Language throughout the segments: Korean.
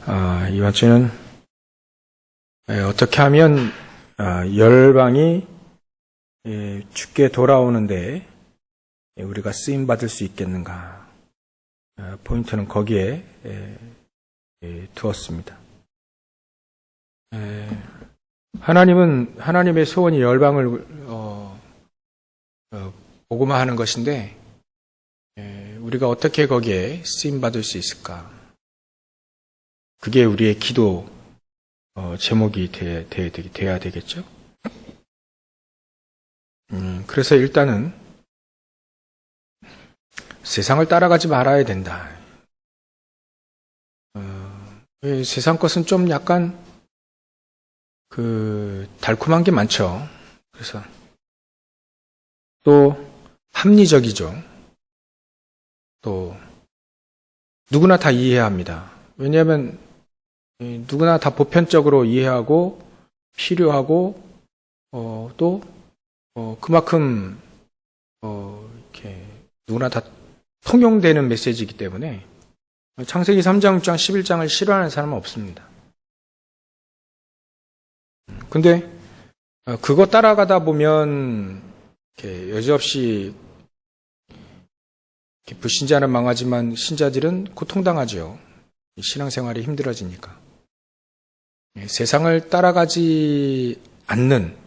이번 주는 어떻게 하면 열방이 주께 돌아오는데 우리가 쓰임 받을 수 있겠는가? 포인트는 거기에 두었습니다. 하나님의 소원이 열방을 복음화하는 것인데 우리가 어떻게 거기에 쓰임 받을 수 있을까? 그게 우리의 기도 제목이 돼야 되겠죠. 그래서 일단은 세상을 따라가지 말아야 된다. 세상 것은 좀 약간 달콤한 게 많죠. 그래서 또 합리적이죠. 또 누구나 다 이해해야 합니다. 왜냐하면 누구나 다 보편적으로 이해하고 필요하고 또 그만큼 이렇게 누구나 다 통용되는 메시지이기 때문에 창세기 3장, 6장, 11장을 싫어하는 사람은 없습니다. 근데 그거 따라가다 보면 이렇게 여지없이 이렇게 불신자는 망하지만 신자들은 고통당하죠. 신앙생활이 힘들어지니까. 세상을 따라가지 않는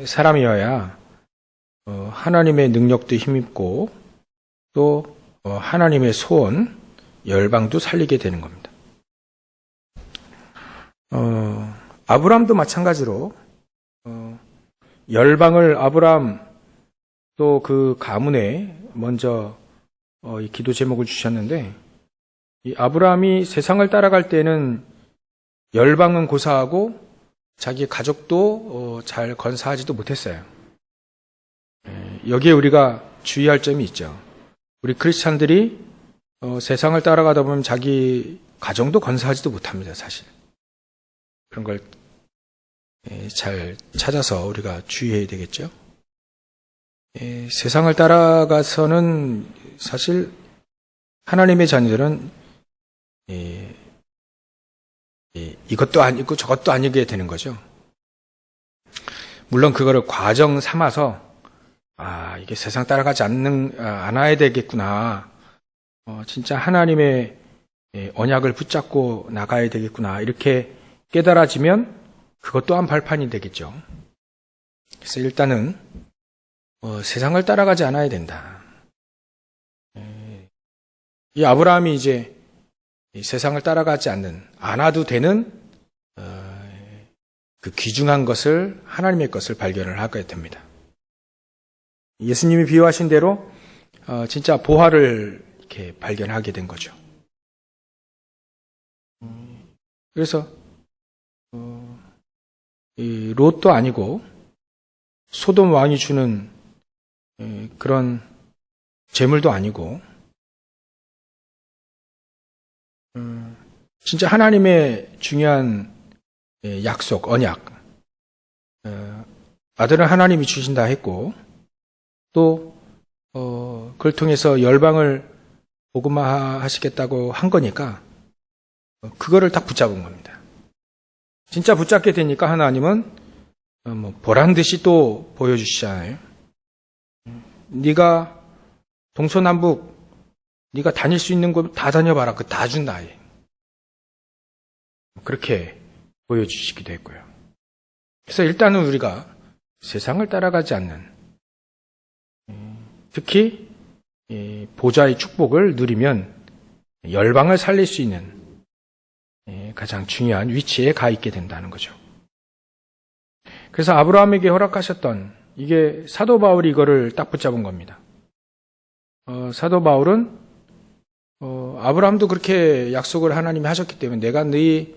사람이어야 하나님의 능력도 힘입고 또 하나님의 소원, 열방도 살리게 되는 겁니다. 아브라함도 마찬가지로 열방을 아브라함 또 그 가문에 먼저 이 기도 제목을 주셨는데 이 아브라함이 세상을 따라갈 때는 열방은 고사하고 자기 가족도 잘 건사하지도 못했어요. 여기에 우리가 주의할 점이 있죠. 우리 크리스찬들이 세상을 따라가다 보면 자기 가정도 건사하지도 못합니다, 사실. 그런 걸 잘 찾아서 우리가 주의해야 되겠죠. 세상을 따라가서는 사실 하나님의 자녀들은 이것도 아니고 저것도 아니게 되는 거죠. 물론 그거를 과정 삼아서 이게 세상 따라가지 않아야 되겠구나. 진짜 하나님의 언약을 붙잡고 나가야 되겠구나. 이렇게 깨달아지면 그것 또한 발판이 되겠죠. 그래서 일단은 세상을 따라가지 않아야 된다. 이 아브라함이 이제 이 세상을 따라가지 않아도 되는 그 귀중한 것을 하나님의 것을 발견을 하게 됩니다. 예수님이 비유하신 대로 진짜 보화를 이렇게 발견하게 된 거죠. 그래서 이 롯도 아니고 소돔 왕이 주는 그런 재물도 아니고 진짜 하나님의 중요한 약속, 언약. 아들은 하나님이 주신다 했고 또 그걸 통해서 열방을 복음화하시겠다고 한 거니까 그거를 딱 붙잡은 겁니다. 진짜 붙잡게 되니까 하나님은 보란 듯이 또 보여주시잖아요. 네가 동서남북 네가 다닐 수 있는 곳 다 다녀봐라. 그거 다 준다. 그렇게 보여주시기도 했고요. 그래서 일단은 우리가 세상을 따라가지 않는 특히 보좌의 축복을 누리면 열방을 살릴 수 있는 가장 중요한 위치에 가 있게 된다는 거죠. 그래서 아브라함에게 허락하셨던 이게 사도 바울이 이거를 딱 붙잡은 겁니다. 사도 바울은 아브라함도 그렇게 약속을 하나님이 하셨기 때문에 내가 너희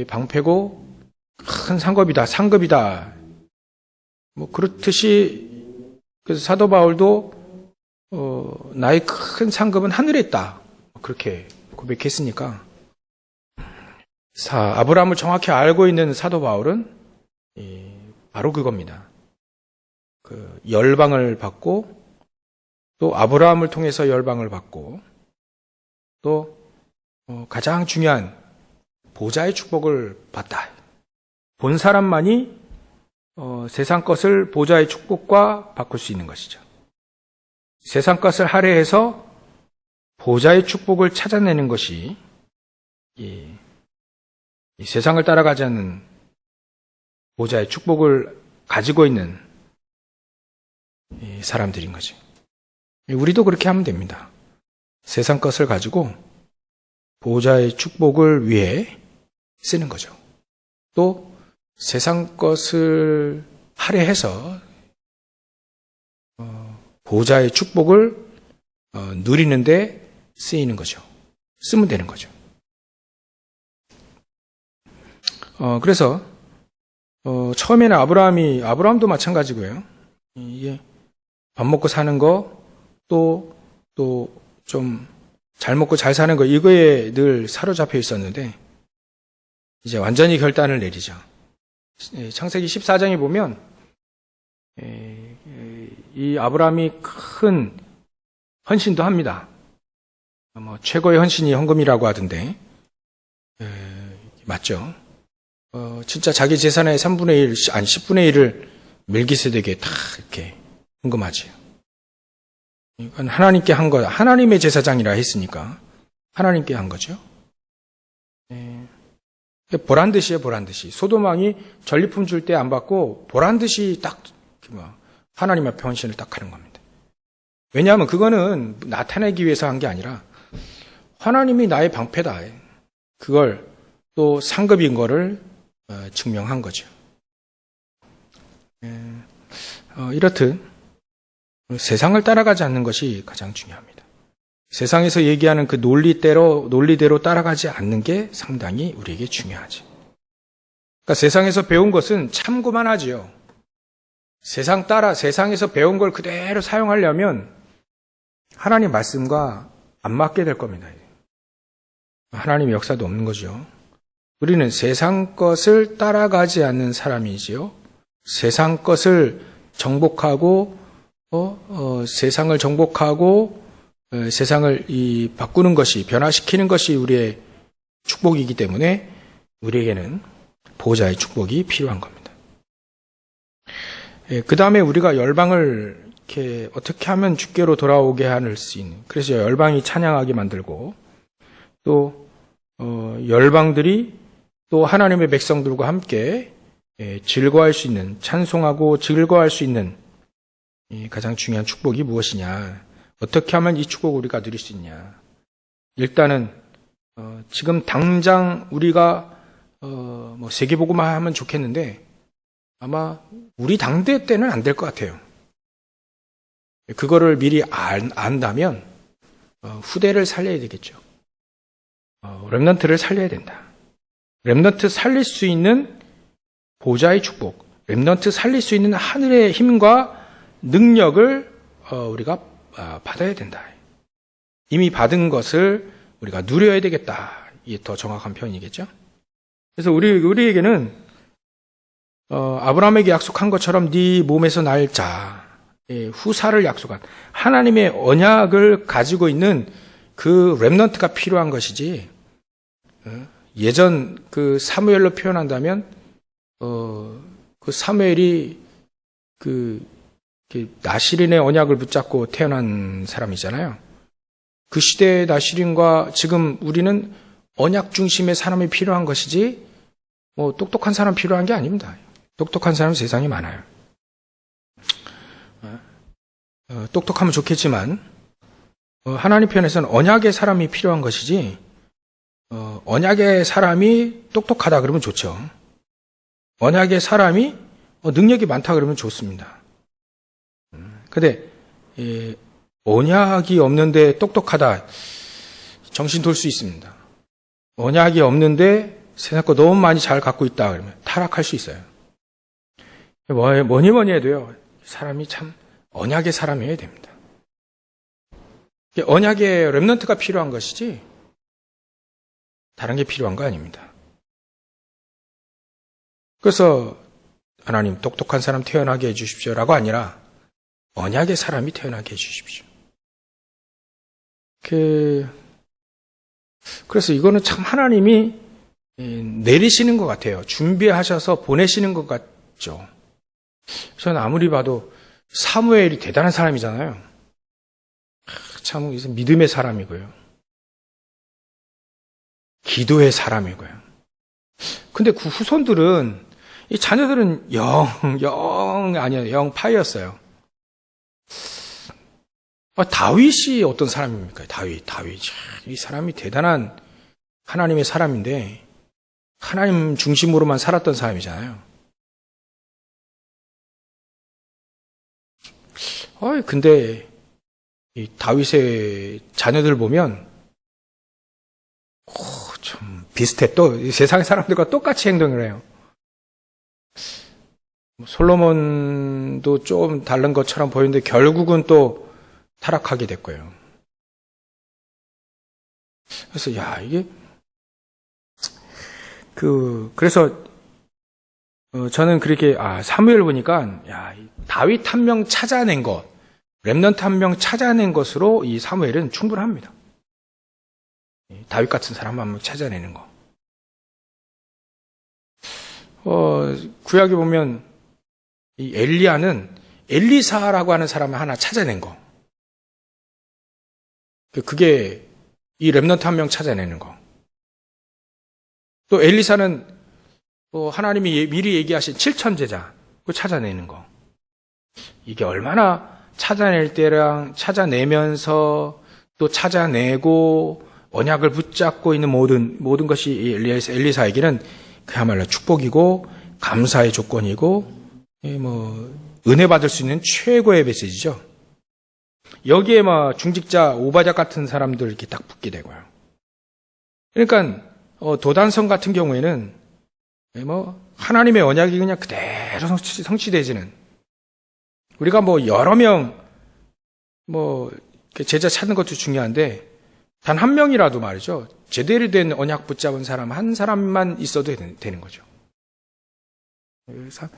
방패고 큰 상급이다. 그렇듯이 그래서 사도 바울도 나의 큰 상급은 하늘에 있다. 그렇게 고백했으니까 아브라함을 정확히 알고 있는 사도 바울은 바로 그겁니다. 그 열방을 받고 또 아브라함을 통해서 열방을 받고 또 가장 중요한 보좌의 축복을 받다. 본 사람만이 세상 것을 보좌의 축복과 바꿀 수 있는 것이죠. 세상 것을 할애해서 보좌의 축복을 찾아내는 것이 이 세상을 따라가지 않는 보좌의 축복을 가지고 있는 이 사람들인 거지. 우리도 그렇게 하면 됩니다. 세상 것을 가지고 보좌의 축복을 위해 쓰는 거죠. 또 세상 것을 할애해서 보좌의 축복을 누리는데 쓰이는 거죠. 쓰면 되는 거죠. 그래서 처음에는 아브라함도 마찬가지고요. 이게 밥 먹고 사는 거, 또 좀 잘 먹고 잘 사는 거, 이거에 늘 사로잡혀 있었는데 이제 완전히 결단을 내리죠. 창세기 14장에 보면 이 아브라함이 큰 헌신도 합니다. 최고의 헌신이 헌금이라고 하던데 맞죠? 진짜 자기 재산의 3분의 1, 아니 10분의 1을 멜기세덱에게 다 이렇게 헌금하지요. 이건 하나님께 한 거, 하나님의 제사장이라 했으니까 하나님께 한 거죠. 보란 듯이에요, 보란 듯이. 소돔왕이 전리품 줄 때 안 받고 보란 듯이 딱 하나님 앞에 헌신을 딱 하는 겁니다. 왜냐하면 그거는 나타내기 위해서 한 게 아니라 하나님이 나의 방패다. 그걸 또 상급인 거를 증명한 거죠. 이렇듯 세상을 따라가지 않는 것이 가장 중요합니다. 세상에서 얘기하는 그 논리대로 따라가지 않는 게 상당히 우리에게 중요하지. 그러니까 세상에서 배운 것은 참고만 하지요. 세상에서 배운 걸 그대로 사용하려면 하나님 말씀과 안 맞게 될 겁니다. 하나님의 역사도 없는 거죠. 우리는 세상 것을 따라가지 않는 사람이지요. 세상 것을 정복하고 세상을 정복하고 세상을 바꾸는 것이, 변화시키는 것이 우리의 축복이기 때문에 우리에게는 보호자의 축복이 필요한 겁니다. 그 다음에 우리가 열방을 이렇게 어떻게 하면 주께로 돌아오게 할 수 있는, 그래서 열방이 찬양하게 만들고 또 열방들이 또 하나님의 백성들과 함께 즐거워할 수 있는, 찬송하고 즐거워할 수 있는 가장 중요한 축복이 무엇이냐, 어떻게 하면 이 축복을 우리가 누릴 수 있냐. 일단은 지금 당장 우리가 세계복음화 하면 좋겠는데 아마 우리 당대 때는 안 될 것 같아요. 그거를 미리 안다면 후대를 살려야 되겠죠. 렘넌트를 살려야 된다. 렘넌트 살릴 수 있는 보좌의 축복, 렘넌트 살릴 수 있는 하늘의 힘과 능력을 우리가 받아야 된다. 이미 받은 것을 우리가 누려야 되겠다. 이게 더 정확한 표현이겠죠. 그래서 우리에게는 아브라함에게 약속한 것처럼 네 몸에서 날 자, 후사를 약속한 하나님의 언약을 가지고 있는 그 렘넌트가 필요한 것이지. 예전 그 사무엘로 표현한다면 그 사무엘이 나시린의 언약을 붙잡고 태어난 사람이잖아요. 그 시대의 나시린과 지금 우리는 언약 중심의 사람이 필요한 것이지 똑똑한 사람 필요한 게 아닙니다. 똑똑한 사람은 세상에 많아요. 똑똑하면 좋겠지만 하나님 편에서는 언약의 사람이 필요한 것이지 언약의 사람이 똑똑하다 그러면 좋죠. 언약의 사람이 능력이 많다 그러면 좋습니다. 근데 언약이 없는데 똑똑하다, 정신 돌 수 있습니다. 언약이 없는데 세상 거 너무 많이 잘 갖고 있다 그러면 타락할 수 있어요. 뭐니 해도요, 사람이 참 언약의 사람이어야 됩니다. 언약의 렘넌트가 필요한 것이지 다른 게 필요한 거 아닙니다. 그래서 하나님 똑똑한 사람 태어나게 해주십시오라고 아니라 언약의 사람이 태어나게 해주십시오. 그래서 이거는 참 하나님이 내리시는 것 같아요. 준비하셔서 보내시는 것 같죠. 저는 아무리 봐도 사무엘이 대단한 사람이잖아요. 참 믿음의 사람이고요. 기도의 사람이고요. 근데 그 후손들은, 이 자녀들은 영 파이였어요. 다윗이 어떤 사람입니까? 다윗. 이 사람이 대단한 하나님의 사람인데, 하나님 중심으로만 살았던 사람이잖아요. 근데, 이 다윗의 자녀들 보면, 좀 비슷해. 또, 세상의 사람들과 똑같이 행동을 해요. 솔로몬도 좀 다른 것처럼 보이는데, 결국은 또 타락하게 됐고요. 그래서, 이게, 그래서, 저는 그렇게, 사무엘 보니까, 다윗 한 명 찾아낸 것, 렘넌트 한 명 찾아낸 것으로 이 사무엘은 충분합니다. 다윗 같은 사람 한 명 찾아내는 거. 구약에 보면, 이 엘리야는 엘리사라고 하는 사람을 하나 찾아낸 거. 그게 이 렘넌트 한 명 찾아내는 거. 또 엘리사는 또 하나님이 미리 얘기하신 7천 제자, 그거 찾아내는 거. 이게 얼마나 찾아낼 때랑 찾아내면서 또 찾아내고 언약을 붙잡고 있는 모든 것이 엘리사에게는 그야말로 축복이고 감사의 조건이고 은혜 받을 수 있는 최고의 메시지죠. 여기에 중직자 오바댜 같은 사람들 이렇게 딱 붙게 되고요. 그러니까 도단성 같은 경우에는 하나님의 언약이 그냥 그대로 성취되지는, 우리가 여러 명 제자 찾는 것도 중요한데 단 한 명이라도 말이죠, 제대로 된 언약 붙잡은 사람 한 사람만 있어도 되는 거죠. 그래서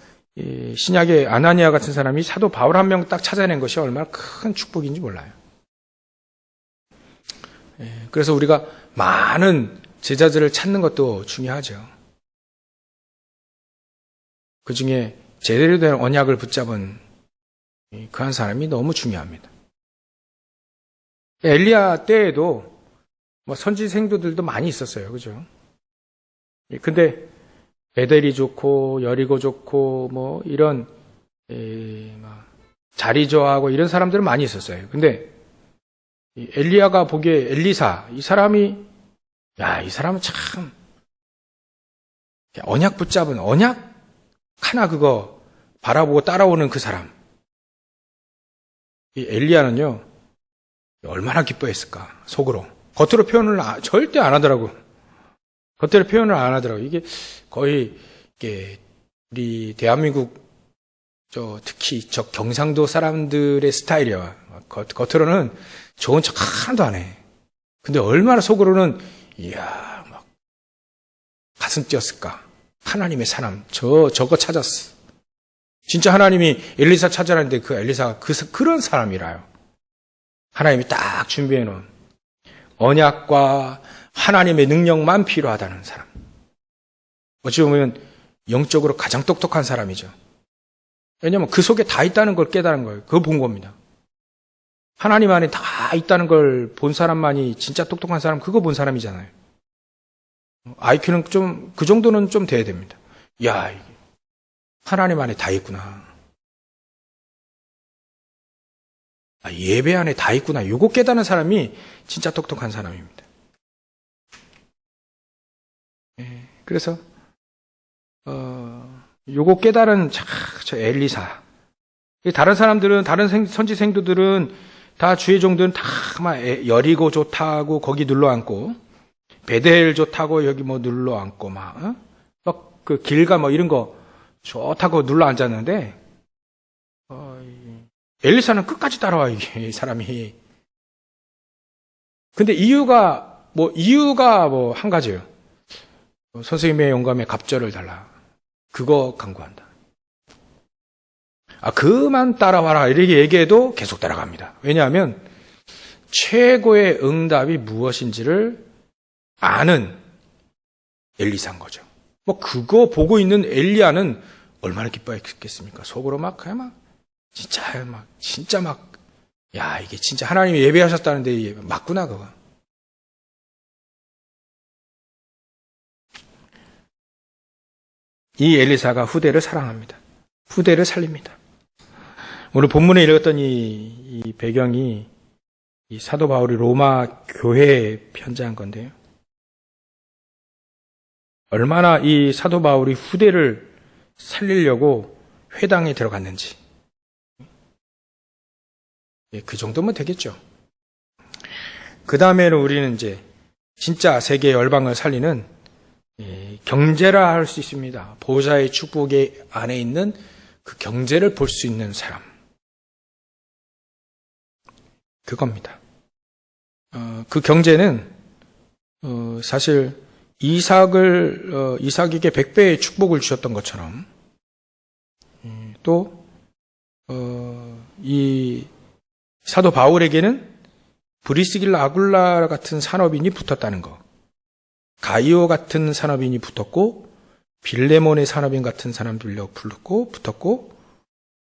신약의 아나니아 같은 사람이 사도 바울 한 명 딱 찾아낸 것이 얼마나 큰 축복인지 몰라요. 그래서 우리가 많은 제자들을 찾는 것도 중요하죠. 그 중에 제대로 된 언약을 붙잡은 그 한 사람이 너무 중요합니다. 엘리야 때에도 선지 생도들도 많이 있었어요. 그죠? 근데 베델이 좋고 여리고 좋고 이런 자리 좋아하고 이런 사람들은 많이 있었어요. 근데 엘리야가 보기에 엘리사, 이 사람은 참 언약 붙잡은, 언약 하나 그거 바라보고 따라오는 그 사람. 이 엘리야는요, 얼마나 기뻐했을까, 속으로. 겉으로 표현을 절대 안 하더라고. 겉으로 표현을 안 하더라고. 이게 거의, 우리 대한민국, 특히 경상도 사람들의 스타일이야. 겉으로는 좋은 척 하나도 안 해. 근데 얼마나 속으로는, 가슴 뛰었을까. 하나님의 사람, 저거 찾았어. 진짜 하나님이 엘리사 찾아라는데 그 엘리사가 그런 사람이라요. 하나님이 딱 준비해 놓은 언약과 하나님의 능력만 필요하다는 사람. 어찌 보면 영적으로 가장 똑똑한 사람이죠. 왜냐하면 그 속에 다 있다는 걸 깨달은 거예요. 그거 본 겁니다. 하나님 안에 다 있다는 걸 본 사람만이 진짜 똑똑한 사람, 그거 본 사람이잖아요. IQ는 그 정도는 좀 돼야 됩니다. 하나님 안에 다 있구나. 예배 안에 다 있구나. 요거 깨닫는 사람이 진짜 똑똑한 사람입니다. 그래서 요거 깨달은 저 엘리사. 다른 사람들은, 다른 선지 생도들은 다 주의 종들은 다 여리고 좋다고 거기 눌러앉고, 베델 좋다고 여기 눌러앉고 그 길가 이런 거 좋다고 눌러앉았는데, 엘리사는 끝까지 따라와, 이 사람이. 근데 이유가 한 가지예요. 선생님의 영감에 갑절을 달라. 그거 강구한다. 그만 따라와라. 이렇게 얘기해도 계속 따라갑니다. 왜냐하면 최고의 응답이 무엇인지를 아는 엘리사인 거죠. 뭐 그거 보고 있는 엘리야는 얼마나 기뻐했겠습니까? 속으로 야, 이게 진짜 하나님이 예배하셨다는데 맞구나, 그거. 이 엘리사가 후대를 사랑합니다. 후대를 살립니다. 오늘 본문에 읽었던 이 배경이 이 사도 바울이 로마 교회에 편지한 건데요. 얼마나 이 사도 바울이 후대를 살리려고 회당에 들어갔는지. 그 정도면 되겠죠. 그 다음에는 우리는 이제 진짜 세계 열방을 살리는 경제라 할 수 있습니다. 보좌의 축복의 안에 있는 그 경제를 볼 수 있는 사람. 그겁니다. 그 경제는 사실 이삭에게 100배의 축복을 주셨던 것처럼 또 이 사도 바울에게는 브리스길라 아굴라 같은 산업인이 붙었다는 것, 가이오 같은 산업인이 붙었고 빌레몬의 산업인 같은 사람들이 붙었고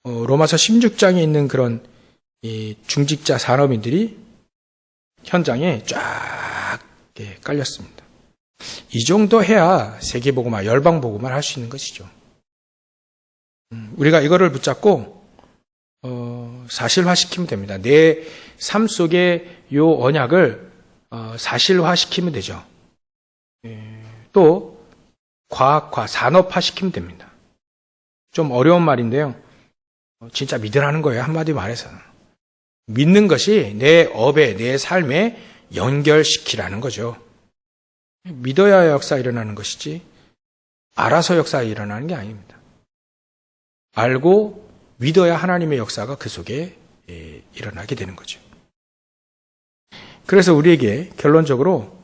로마서 16장에 있는 그런 이 중직자 산업인들이 현장에 쫙 깔렸습니다. 이 정도 해야 세계복음화, 열방복음화를 할 수 있는 것이죠. 우리가 이거를 붙잡고 사실화시키면 됩니다. 내 삶 속에 요 언약을 사실화시키면 되죠. 또 과학화, 산업화시키면 됩니다. 좀 어려운 말인데요. 진짜 믿으라는 거예요. 한마디 말해서는. 믿는 것이 내 업에, 내 삶에 연결시키라는 거죠. 믿어야 역사 일어나는 것이지 알아서 역사 일어나는 게 아닙니다. 알고 믿어야 하나님의 역사가 그 속에 일어나게 되는 거죠. 그래서 우리에게 결론적으로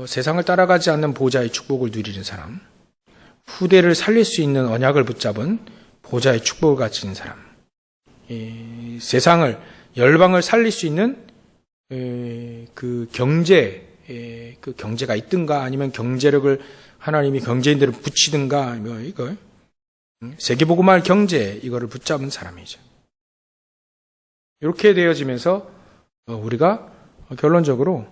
세상을 따라가지 않는 보좌의 축복을 누리는 사람, 후대를 살릴 수 있는 언약을 붙잡은 보좌의 축복을 가진 사람, 세상을, 열방을 살릴 수 있는 그 경제가 있든가 아니면 경제력을 하나님이 경제인들을 붙이든가 이거 세계복음화할 경제 이거를 붙잡은 사람이죠. 이렇게 되어지면서 우리가 결론적으로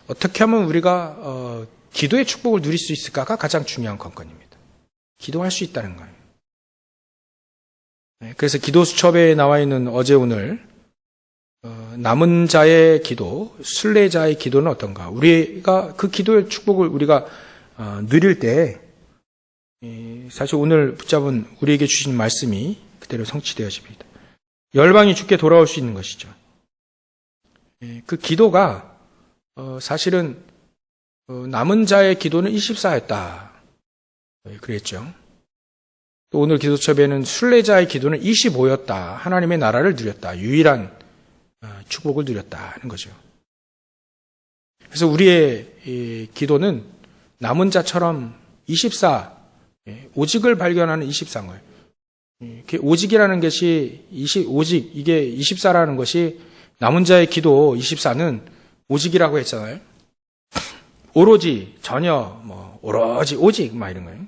어떻게 하면 우리가 기도의 축복을 누릴 수 있을까가 가장 중요한 관건입니다. 기도할 수 있다는 거예요. 그래서 기도 수첩에 나와 있는 어제 오늘 남은 자의 기도, 순례자의 기도는 어떤가? 우리가 그 기도의 축복을 우리가 누릴 때 사실 오늘 붙잡은 우리에게 주신 말씀이 그대로 성취되어집니다. 열방이 주께 돌아올 수 있는 것이죠. 그 기도가 사실은 남은 자의 기도는 24였다. 그랬죠. 또 오늘 기도첩에는 순례자의 기도는 25였다. 하나님의 나라를 누렸다. 유일한 축복을 누렸다는 거죠. 그래서 우리의 기도는 남은 자처럼 24, 오직을 발견하는 24인 거예요. 오직이라는 것이 오직 이게 24라는 것이 남은 자의 기도 24는 오직이라고 했잖아요. 오로지, 전혀, 오로지, 오직 이런 거예요.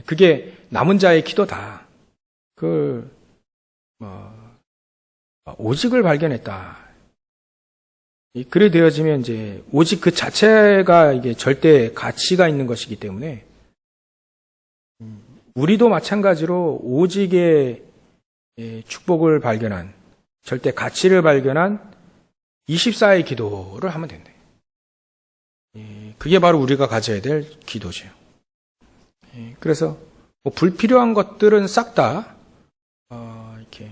그게 남은 자의 기도다. 오직을 발견했다. 그래 되어지면 이제 오직 그 자체가 이게 절대 가치가 있는 것이기 때문에 우리도 마찬가지로 오직의 축복을 발견한 절대 가치를 발견한 24의 기도를 하면 된다. 그게 바로 우리가 가져야 될 기도죠. 그래서 불필요한 것들은 싹 다 이렇게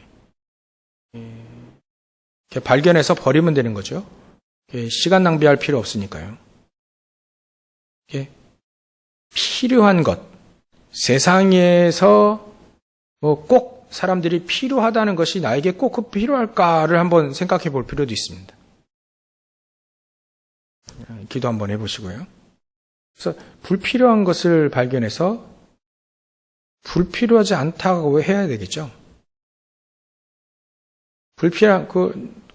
발견해서 버리면 되는 거죠. 시간 낭비할 필요 없으니까요. 필요한 것, 세상에서 꼭 사람들이 필요하다는 것이 나에게 꼭 필요할까를 한번 생각해 볼 필요도 있습니다. 기도 한번 해보시고요. 그래서 불필요한 것을 발견해서 불필요하지 않다고 해야 되겠죠.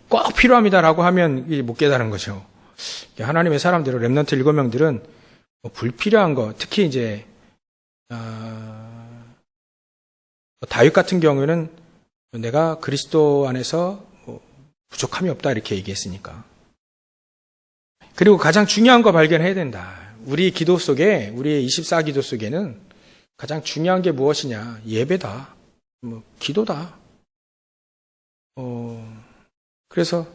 꼭 필요합니다라고 하면 못 깨달은 거죠. 하나님의 사람들은 렘넌트 7명들은 불필요한 거, 특히 이제 다윗 같은 경우에는 내가 그리스도 안에서 부족함이 없다 이렇게 얘기했으니까. 그리고 가장 중요한 거 발견해야 된다. 우리 기도 속에, 우리의 24기도 속에는 가장 중요한 게 무엇이냐? 예배다. 기도다. 그래서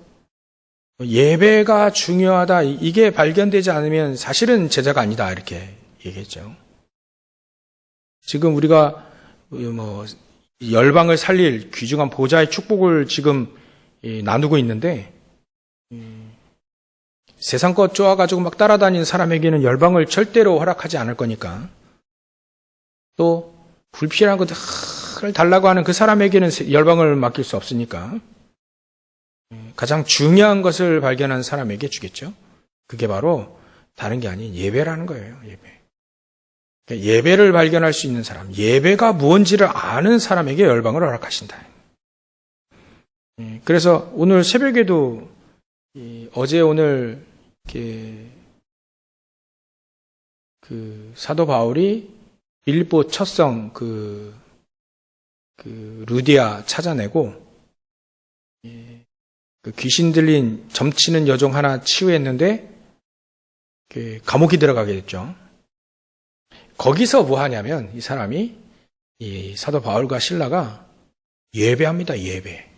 예배가 중요하다. 이게 발견되지 않으면 사실은 제자가 아니다. 이렇게 얘기했죠. 지금 우리가 열방을 살릴 귀중한 보좌의 축복을 지금 나누고 있는데, 세상 것 쪼아가지고 막 따라다니는 사람에게는 열방을 절대로 허락하지 않을 거니까, 또 불필요한 것을 달라고 하는 그 사람에게는 열방을 맡길 수 없으니까 가장 중요한 것을 발견한 사람에게 주겠죠. 그게 바로 다른 게 아닌 예배라는 거예요. 예배. 그러니까 예배를 발견할 수 있는 사람, 예배가 무엇인지를 아는 사람에게 열방을 허락하신다. 그래서 오늘 새벽에도 어제 오늘 그 사도 바울이 빌립보 첫성 그 루디아 찾아내고 그 귀신 들린 점치는 여종 하나 치유했는데 감옥에 들어가게 됐죠. 거기서 뭐 하냐면 이 사람이 이 사도 바울과 실라가 예배합니다. 예배.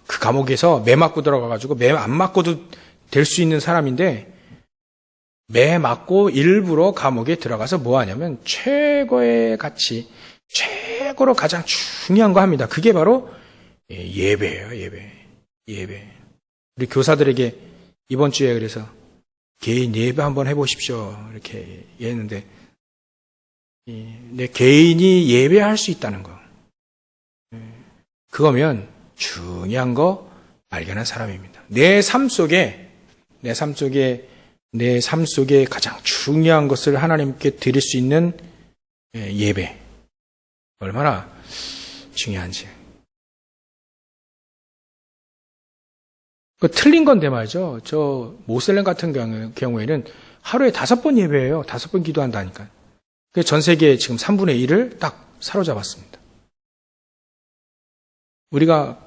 그 감옥에서 매 맞고 들어가가지고 매 안 맞고도 될 수 있는 사람인데 매 맞고 일부러 감옥에 들어가서 뭐 하냐면 최고의 가치, 최고로 가장 중요한 거 합니다. 그게 바로 예배예요. 예배. 우리 교사들에게 이번 주에 그래서 개인 예배 한번 해보십시오. 이렇게 했는데 내 개인이 예배할 수 있다는 거. 그거면 중요한 거 발견한 사람입니다. 내 삶 속에 가장 중요한 것을 하나님께 드릴 수 있는 예배. 얼마나 중요한지. 틀린 건데 말이죠. 저 모슬렘 같은 경우에는 하루에 5번 예배해요. 5번 기도한다니까. 전 세계 지금 3분의 1을 딱 사로잡았습니다. 우리가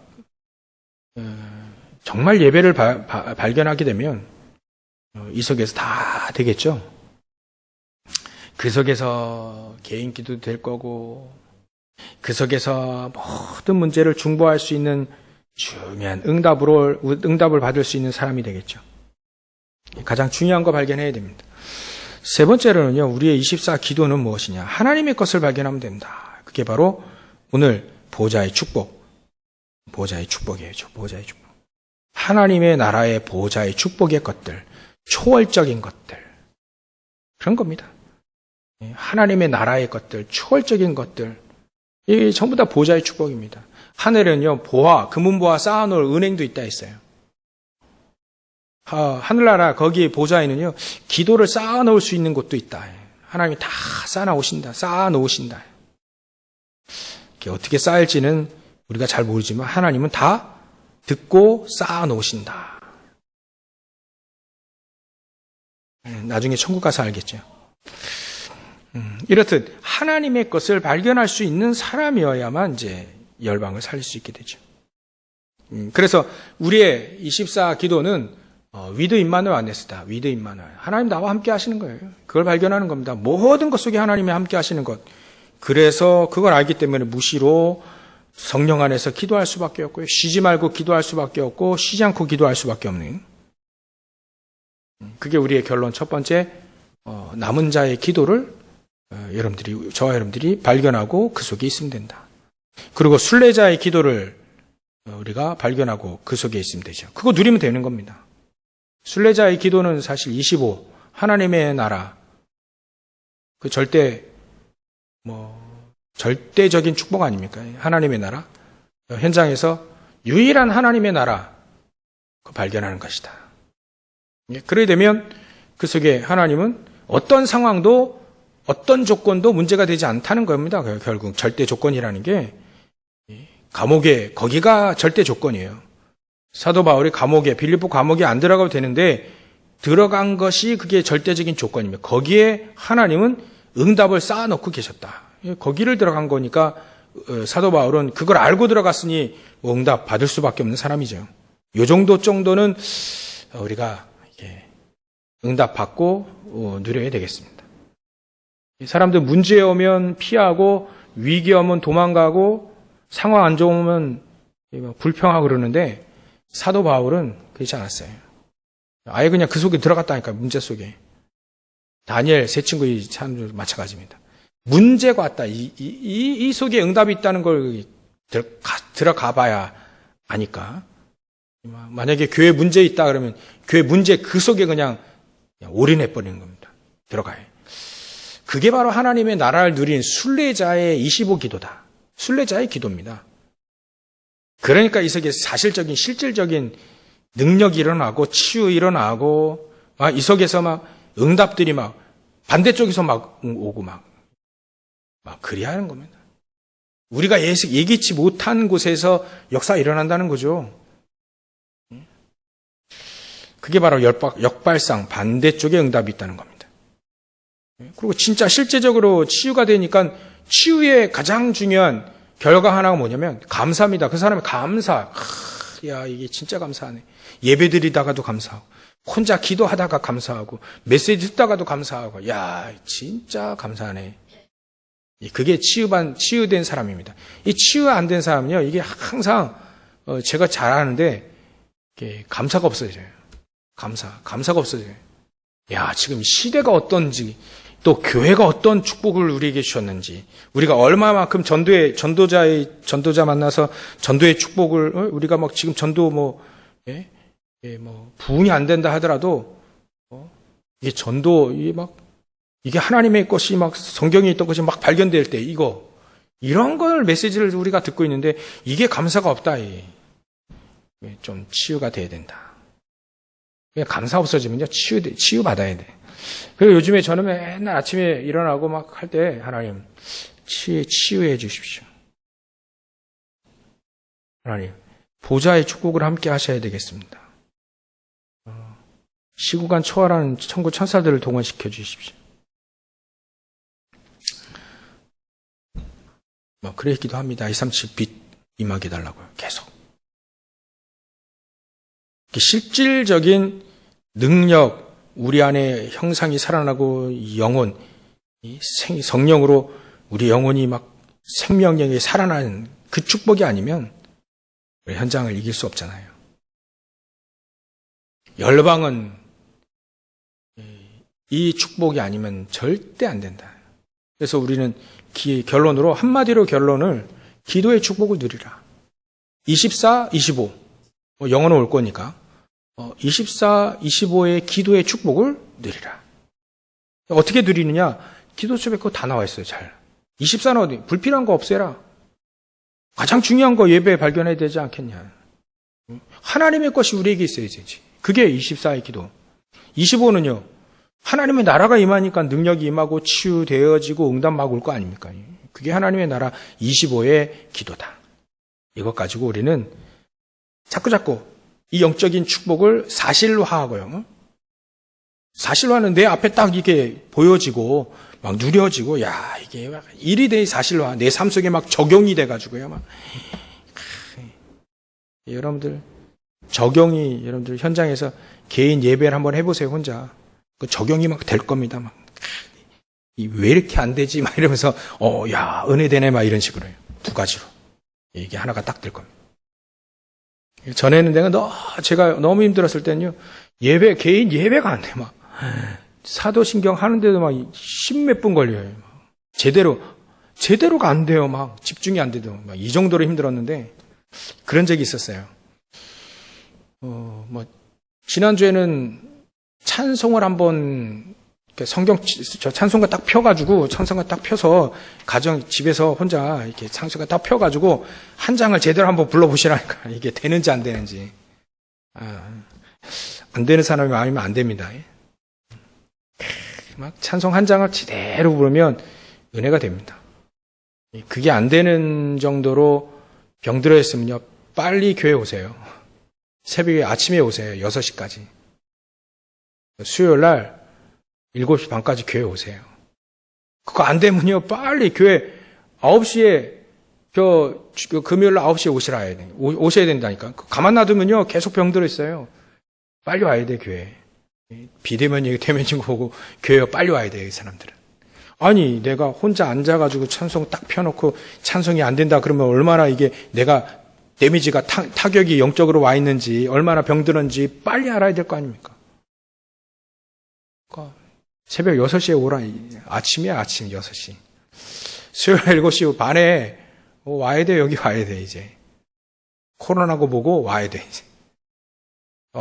정말 예배를 발견하게 되면 이 속에서 다 되겠죠. 그 속에서 개인 기도도 될 거고 그 속에서 모든 문제를 중보할 수 있는 중요한 응답을 받을 수 있는 사람이 되겠죠. 가장 중요한 거 발견해야 됩니다. 세 번째로는요, 우리의 24 기도는 무엇이냐? 하나님의 것을 발견하면 된다. 그게 바로 오늘 보좌의 축복이에요. 보좌의 축복. 하나님의 나라의 보좌의 축복의 것들, 초월적인 것들, 그런 겁니다. 하나님의 나라의 것들, 초월적인 것들, 이게 전부 다 보좌의 축복입니다. 하늘에는요, 금은보화 쌓아놓을 은행도 있다 했어요. 하늘나라 거기 보좌에는요, 기도를 쌓아놓을 수 있는 곳도 있다. 하나님이 다 쌓아놓으신다. 이게 어떻게 쌓일지는 우리가 잘 모르지만 하나님은 다 듣고 쌓아놓으신다. 나중에 천국 가서 알겠죠. 이렇듯 하나님의 것을 발견할 수 있는 사람이어야만 이제 열방을 살릴 수 있게 되죠. 그래서 우리의 24 기도는 위드 임마누엘 안에서다. 위드 임마누엘. 하나님 나와 함께 하시는 거예요. 그걸 발견하는 겁니다. 모든 것 속에 하나님이 함께 하시는 것. 그래서 그걸 알기 때문에 무시로 성령 안에서 기도할 수밖에 없고요. 쉬지 말고 기도할 수밖에 없고 쉬지 않고 기도할 수밖에 없는. 그게 우리의 결론 첫 번째. 남은 자의 기도를 저와 여러분들이 발견하고 그 속에 있으면 된다. 그리고 순례자의 기도를 우리가 발견하고 그 속에 있으면 되죠. 그거 누리면 되는 겁니다. 순례자의 기도는 사실 25 하나님의 나라 그 절대적인 축복 아닙니까? 하나님의 나라 현장에서 유일한 하나님의 나라 발견하는 것이다. 그래 되면 그 속에 하나님은 어떤 상황도 어떤 조건도 문제가 되지 않다는 겁니다. 결국 절대 조건이라는 게 감옥에 거기가 절대 조건이에요. 사도 바울이 감옥에, 빌립보 감옥에 안 들어가도 되는데 들어간 것이 그게 절대적인 조건입니다. 거기에 하나님은 응답을 쌓아놓고 계셨다. 거기를 들어간 거니까 사도 바울은 그걸 알고 들어갔으니 응답 받을 수밖에 없는 사람이죠. 요 정도는 우리가 응답 받고 누려야 되겠습니다. 사람들 문제 오면 피하고 위기 오면 도망가고 상황 안 좋으면 불평하고 그러는데 사도 바울은 그렇지 않았어요. 아예 그냥 그 속에 들어갔다니까, 문제 속에. 다니엘 세 친구의 사람들 마찬가지입니다. 문제가 왔다. 이 속에 응답이 있다는 걸 들어가 봐야 아니까. 만약에 교회 문제 있다 그러면 교회 문제 그 속에 그냥 올인해 버리는 겁니다. 들어가요. 그게 바로 하나님의 나라를 누린 순례자의 25기도다. 순례자의 기도입니다. 그러니까 이 속에 사실적인 실질적인 능력이 일어나고 치유 일어나고 이 속에서 막 응답들이 막 반대쪽에서 막 오고 막 그래야 하는 겁니다. 우리가 예기치 못한 곳에서 역사가 일어난다는 거죠. 그게 바로 역발상 반대쪽에 응답이 있다는 겁니다. 그리고 진짜 실제적으로 치유가 되니까 치유의 가장 중요한 결과 하나가 뭐냐면 감사입니다. 그 사람의 감사. 야, 이게 진짜 감사하네. 예배드리다가도 감사하고 혼자 기도하다가 감사하고 메시지 듣다가도 감사하고 야, 진짜 감사하네. 그게 치유된 사람입니다. 이 치유 안 된 사람은요, 이게 항상 제가 잘 아는데 감사가 없어져요. 감사가 없어져요. 야, 지금 시대가 어떤지, 또 교회가 어떤 축복을 우리에게 주셨는지, 우리가 얼마만큼 전도자 만나서 전도의 축복을, 우리가 막 지금 전도 부흥이 안 된다 하더라도, 이게 전도, 이게 하나님의 것이 막 성경에 있던 것이 막 발견될 때, 이런 걸 메시지를 우리가 듣고 있는데, 이게 감사가 없다. 좀 치유가 돼야 된다. 그냥 감사 없어지면요, 치유 받아야 돼. 그리고 요즘에 저는 맨날 아침에 일어나고 막 할 때, 하나님, 치유해 주십시오. 하나님, 보좌의 축복을 함께 하셔야 되겠습니다. 시구간 초월하는 천국 천사들을 동원시켜 주십시오. 그래 기도합니다. 237 빛 임하게 해달라고요. 계속. 실질적인 능력, 우리 안에 형상이 살아나고 영혼, 성령으로 우리 영혼이 막 생명력이 살아나는 그 축복이 아니면 우리 현장을 이길 수 없잖아요. 열방은 이 축복이 아니면 절대 안 된다. 그래서 우리는 결론으로 한마디로 결론을 기도의 축복을 누리라. 24, 25 영어는 올 거니까 24, 25의 기도의 축복을 누리라. 어떻게 누리느냐? 기도첩에 그거 다 나와 있어요. 잘. 24는 어디? 불필요한 거 없애라. 가장 중요한 거 예배에 발견해야 되지 않겠냐. 하나님의 것이 우리에게 있어야 되지. 그게 24의 기도. 25는요. 하나님의 나라가 임하니까 능력이 임하고 치유되어지고 응답 막 올 거 아닙니까? 그게 하나님의 나라 25의 기도다. 이것 가지고 우리는 자꾸 이 영적인 축복을 사실화하고요. 사실화는 내 앞에 딱 이게 보여지고 막 누려지고 야 이게 막 일이 돼 사실화 내 삶 속에 막 적용이 돼가지고요. 막 여러분들 여러분들 현장에서 개인 예배를 한번 해보세요. 혼자 그 적용이 막 될 겁니다. 막 왜 이렇게 안 되지? 막 이러면서 야 은혜 되네 막 이런 식으로요. 두 가지로 이게 하나가 딱 될 겁니다. 전에는 제가 너무 힘들었을 때는요, 개인 예배가 안 돼, 막. 사도신경 하는데도 막 10몇 분 걸려요. 제대로가 안 돼요, 막. 집중이 안 돼도. 막 이 정도로 힘들었는데, 그런 적이 있었어요. 지난주에는 찬송을 한번, 찬송가 딱 펴가지고, 찬송가 딱 펴서, 집에서 혼자 이렇게 찬송가 딱 펴가지고, 한 장을 제대로 한번 불러보시라니까. 이게 되는지 안 되는지. 안 되는 사람이 아니면 안 됩니다. 막 찬송 한 장을 제대로 부르면 은혜가 됩니다. 그게 안 되는 정도로 병들어 있으면요, 빨리 교회 오세요. 새벽에 아침에 오세요. 6시까지. 수요일 날 7시 반까지 교회 오세요. 그거 안 되면요, 빨리 교회 9시에, 금요일 날 9시에 오셔야 된다니까. 가만 놔두면요, 계속 병들어 있어요. 빨리 와야 돼, 교회. 비대면이 대면인 거 보고 교회에 빨리 와야 돼요, 이 사람들은. 아니, 내가 혼자 앉아가지고 찬송 딱 펴놓고 찬송이 안 된다 그러면 얼마나 이게 내가 데미지가 타격이 영적으로 와 있는지, 얼마나 병들었는지 빨리 알아야 될 거 아닙니까? 그러니까 새벽 6시에 오라. 아침이야, 아침 6시. 수요일 7시 반에 와야 돼, 여기 와야 돼, 이제. 코로나고 뭐고 와야 돼, 이제.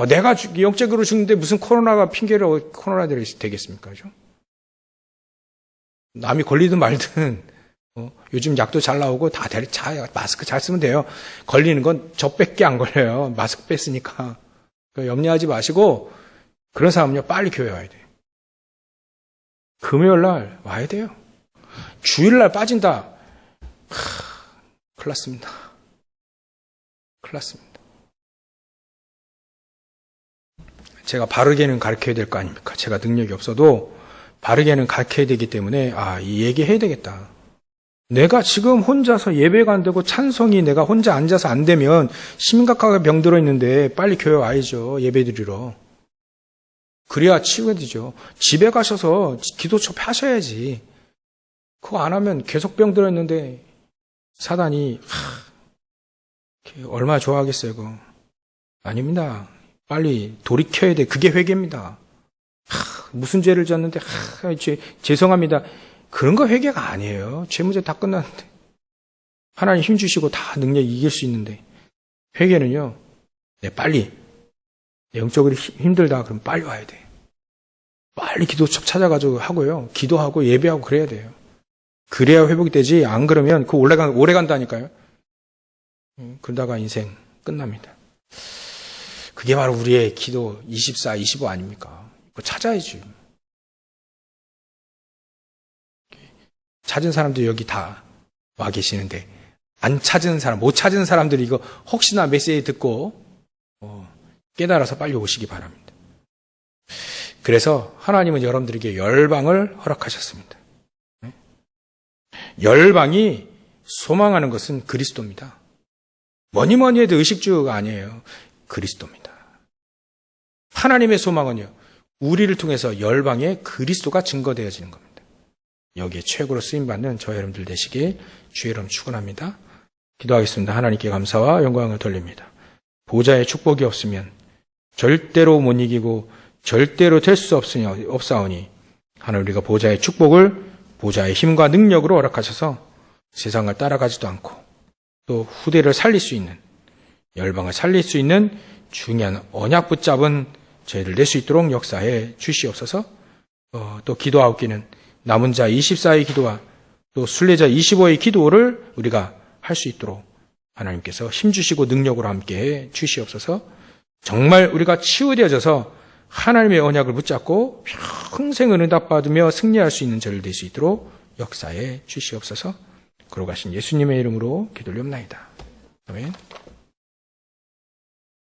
내가 영적으로 죽는데 무슨 코로나가 핑계로 코로나 되겠습니까? 그죠? 남이 걸리든 말든, 요즘 약도 잘 나오고 마스크 잘 쓰면 돼요. 걸리는 건 저밖에 안 걸려요. 마스크 뺐으니까. 그러니까 염려하지 마시고, 그런 사람은요, 빨리 교회 와야 돼요. 금요일 날 와야 돼요. 주일 날 빠진다. 큰일 났습니다. 큰일 났습니다. 제가 바르게는 가르쳐야 될 거 아닙니까? 제가 능력이 없어도 바르게는 가르쳐야 되기 때문에, 이 얘기 해야 되겠다. 내가 지금 혼자서 예배가 안 되고 찬송이 내가 혼자 앉아서 안 되면 심각하게 병들어 있는데 빨리 교회 와야죠. 예배 드리러. 그래야 치유가 되죠. 집에 가셔서 기도처 하셔야지. 그거 안 하면 계속 병들어 있는데 사단이 얼마나 좋아하겠어요, 그거. 아닙니다. 빨리 돌이켜야 돼. 그게 회개입니다. 무슨 죄를 졌는데 죄송합니다. 그런 거 회개가 아니에요. 죄 문제 다 끝났는데. 하나님 힘 주시고 다 능력 이길 수 있는데. 회개는요. 빨리 영적으로 힘들다 그러면 빨리 와야 돼. 빨리 기도첩 찾아가지고 하고요. 기도하고 예배하고 그래야 돼요. 그래야 회복이 되지. 안 그러면 그 오래 간다니까요. 그러다가 인생 끝납니다. 그게 바로 우리의 기도 24, 25 아닙니까? 그거 찾아야지. 찾은 사람들이 여기 다 와 계시는데 안 찾은 사람, 못 찾은 사람들이 이거 혹시나 메시지 듣고 깨달아서 빨리 오시기 바랍니다. 그래서 하나님은 여러분들에게 열방을 허락하셨습니다. 열방이 소망하는 것은 그리스도입니다. 뭐니 해도 의식주가 아니에요. 그리스도입니다. 하나님의 소망은요, 우리를 통해서 열방에 그리스도가 증거되어지는 겁니다. 여기에 최고로 쓰임받는 저 여러분들 되시길 주의 이름 축원합니다. 기도하겠습니다. 하나님께 감사와 영광을 돌립니다. 보좌의 축복이 없으면 절대로 못 이기고 절대로 될 수 없사오니 하나님 우리가 보좌의 축복을 보좌의 힘과 능력으로 허락하셔서 세상을 따라가지도 않고 또 후대를 살릴 수 있는 열방을 살릴 수 있는 중요한 언약 붙잡은 저희를 낼 수 있도록 역사해 주시옵소서. 또 기도하옵기는 남은 자 24의 기도와 또 순례자 25의 기도를 우리가 할 수 있도록 하나님께서 힘주시고 능력으로 함께해 주시옵소서. 정말 우리가 치유되어져서 하나님의 언약을 붙잡고 평생 응답받으며 승리할 수 있는 저를 될 수 있도록 역사해 주시옵소서. 그러고 가신 예수님의 이름으로 기도를 옵나이다. 아멘.